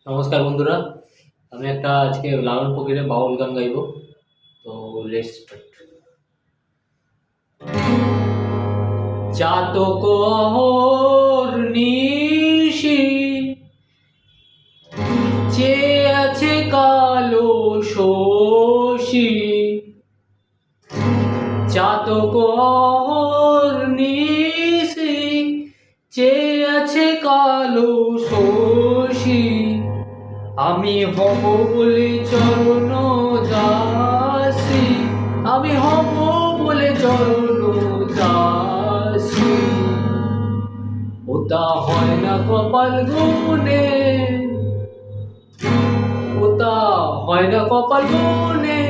নমস্কার বন্ধুরা, আমি একটা আজকে লালন ফকিরের বাউল গান গাইবো। তো লেটস স্টার্ট। চাতক নিশি চেয়ে আছে কালো শশী, চাতক নিশি চেয়ে আছে কালো শশী, আমি হব বলে চরণ দাসী, আমি হব বলে চরণ দাসী। ওটা হয় না কপাল গুনে, ওটা হয় না কপাল গুনে,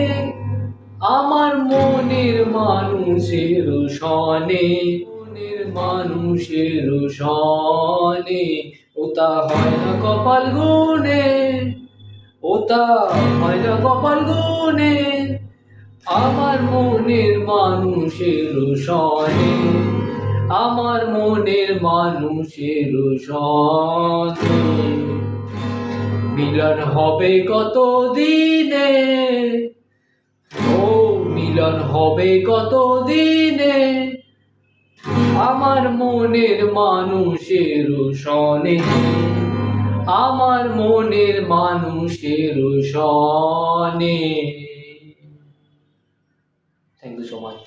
আমার মনের মানুষের সনে, মনের মানুষের সনে। ওটা হয় না কপাল গুনে, ওটা হয় না কপাল গুনে, আমার মনের মানুষের সনে, আমার মনের মানুষের সনে। মিলন হবে কত দিনে, ও মিলন হবে কত দিনে, আমার মনের মানুষের সনে, আমার মনের মানুষের সনে। Thank you so much.